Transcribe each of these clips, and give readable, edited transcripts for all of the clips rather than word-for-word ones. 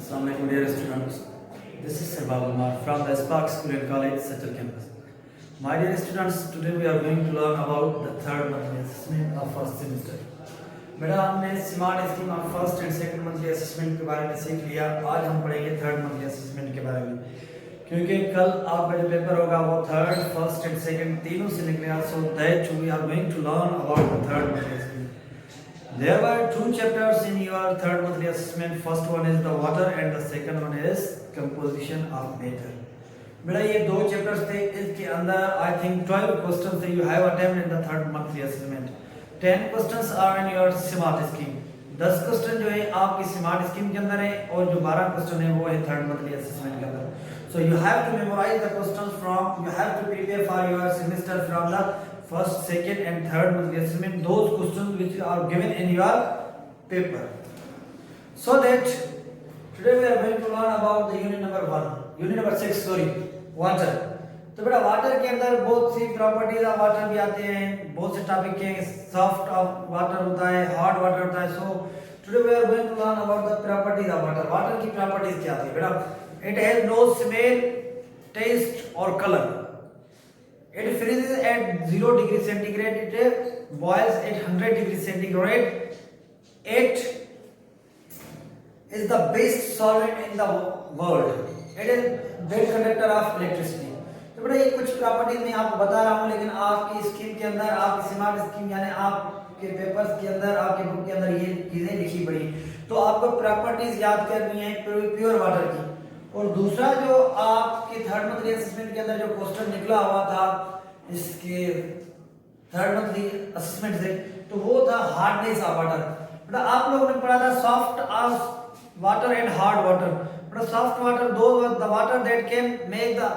Assalamualaikum dear students. This is Sarbab Umar from the Spark School and College, Satchal campus. My dear students, today we are going to learn about the third monthly assessment of first semester. बेटा हमने smart scheme of first and second monthly assessment के बारे में सीख लिया। आज हम पढ़ेंगे थर्ड मंथली असेसमेंट के बारे में, क्योंकि कल आपका जो पेपर होगा वो थर्ड, फर्स्ट एंड सेकंड तीनों से निकलेगा। So that we are going to learn about the third monthly assessment. There were two chapters in your third monthly assessment. First one is the water and the second one is composition of matter. बेटा ये दो chapters थे, इसके अंदर I think 12 questions थे you have attempted in the third monthly assessment. 10 questions are in your smart scheme. 10 question जो है आपकी स्मार्ट स्कीम के अंदर है और जो 12 क्वेश्चन है वो है थर्ड मंथली असेसमेंट के अंदर। So you have to memorize the questions from, you have to prepare for your semester from the first, second and third monthly assessment, those questions which are given in your paper. So that today we are going to learn about the unit number 1, unit number 6 sorry, water. तो बेटा water के अंदर बहुत सी properties of water भी आते हैं, बहुत से टॉपिक के सॉफ्ट ऑफ वाटर होता है, हार्ड वाटर होता है। So today we are going to learn about the properties of water. Water की प्रॉपर्टीज क्या आती है बेटा? It has no smell, taste और colour. It freezes at 0 degree centigrade. It boils at 100 degree centigrade. It is the best solvent in the world. It is best conductor of electricity. तो बेटा ये कुछ properties मैं आपको बता रहा हूँ, लेकिन आपकी स्कीम के अंदर, आपकी स्मार्ट स्कीम यानी आपके पेपर्स के अंदर, आपके बुक के अंदर ये चीजें लिखी पड़ी। तो आपको प्रॉपर्टीज याद करनी है प्योर वाटर की। और दूसरा जो आपके थर्ड मंथली असेसमेंट के अंदर जो क्वेश्चन निकला हुआ था इसके थर्ड मंथली असेसमेंट से, तो वो था हार्डनेस ऑफ वाटर। बेटा आप लोगों ने पढ़ा था soft of water and hard water. बेटा सॉफ्ट वाटर दो the water that can make the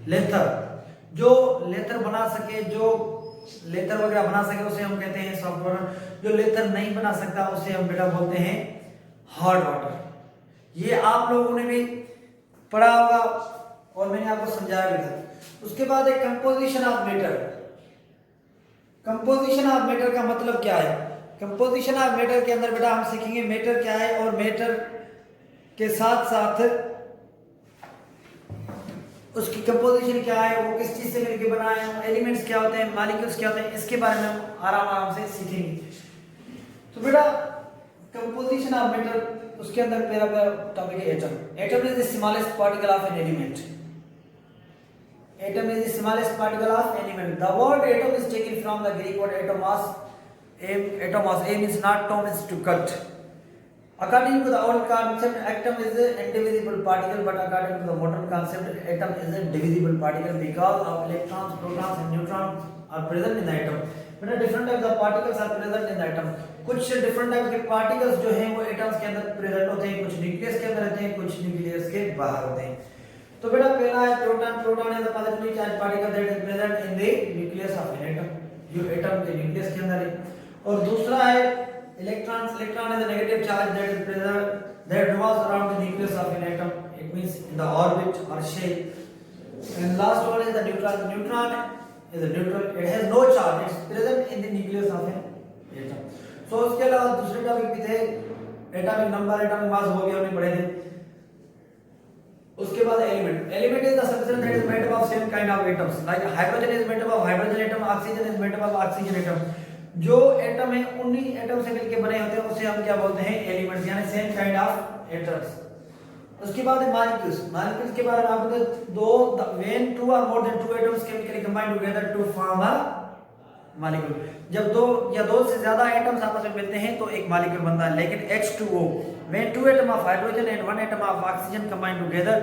लेथर, जो लेथर बना सके, जो लेथर वगैरह बना सके उसे हम कहते हैं सॉफ्ट वाटर। जो लेथर नहीं बना सकता उसे हम बेटा बोलते हैं हार्ड वाटर। ये आप लोगों ने भी पढ़ा होगा और मैंने आपको समझाया भी था। उसके बाद एक composition of matter. Composition of matter का मतलब क्या है? कंपोजिशन ऑफ मैटर के अंदर बेटा हम सीखेंगे मैटर क्या है और मैटर के साथ साथ उसकी कंपोजिशन क्या है, वो किस चीज से मिलकर बना है, एलिमेंट्स क्या होते हैं, मॉलिक्यूल्स क्या होते हैं, इसके बारे में हम आराम से सीखेंगे। तो बेटा कंपोजिशन ऑफ मैटर, उसके अंदर मेरा टॉपिक है atom. Atom is the smallest particle of an element. Atom is the smallest particle of element. The word atom is taken from the Greek word atomos. Atomos, A means not, tom is to cut. According to the old concept, atom is an indivisible particle, but according to the modern concept, atom is a divisible particle because of electrons, protons and neutrons are present in the atom. But different types of particles are present in the atom. कुछ different types के particles जो हैं वो atoms के अंदर present होते हैं, कुछ nucleus के अंदर रहते हैं, कुछ nucleus के बाहर होते हैं। तो बेटा पहला है proton. Proton is the positively charge particle that is present in the nucleus of an atom, जो एटम के न्यूक्लियस के अंदर है। और दूसरा है electrons. Electron is the negative charge that is present that revolves around the nucleus of an atom, it means in the orbit और shell. And last one is the neutron. Neutron is a neutral, it has no charge, it's present in the nucleus of an atom. So उसके अलावा दूसरे topic भी थे, atomic number, atomic mass हो गया हमने पढ़े थे। उसके बाद element. Element is the substance that is made up of same kind of atoms, like hydrogen is made up of hydrogen atom, oxygen is made up of oxygen atom. जो atom है उन्हीं एटम से मिलकर बने होते हैं, उसे हम क्या बोलते हैं? एलिमेंट्स, यानी सेम काइंड ऑफ एटम्स। उसके बाद मॉलिक्यूल्स। मॉलिक्यूल्स के बारे में आपको दो, व्हेन टू और more than two atoms chemically combine together to form a molecule. जब दो या दो से ज्यादा एटम्स आपस में मिलते हैं तो एक मॉलिक्यूल बनता है। लेकिन H2O, when two atom of hydrogen and one atom of oxygen combine together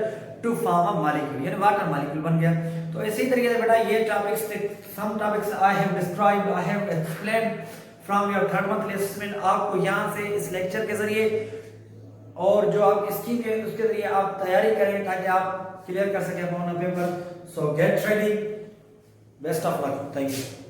to form a molecule, यानी वाटर मॉलिक्यूल बन गया। तो इसी तरीके से बेटा ये टॉपिक्स थे, some topics I have described, I have explained from your third monthly assessment. आपको यहाँ से इस लेक्चर के जरिए और जो आपकी स्कीम है उसके जरिए आप तैयारी करें ताकि आप क्लियर कर सकें अपना paper. So get ready, best of luck, thank you.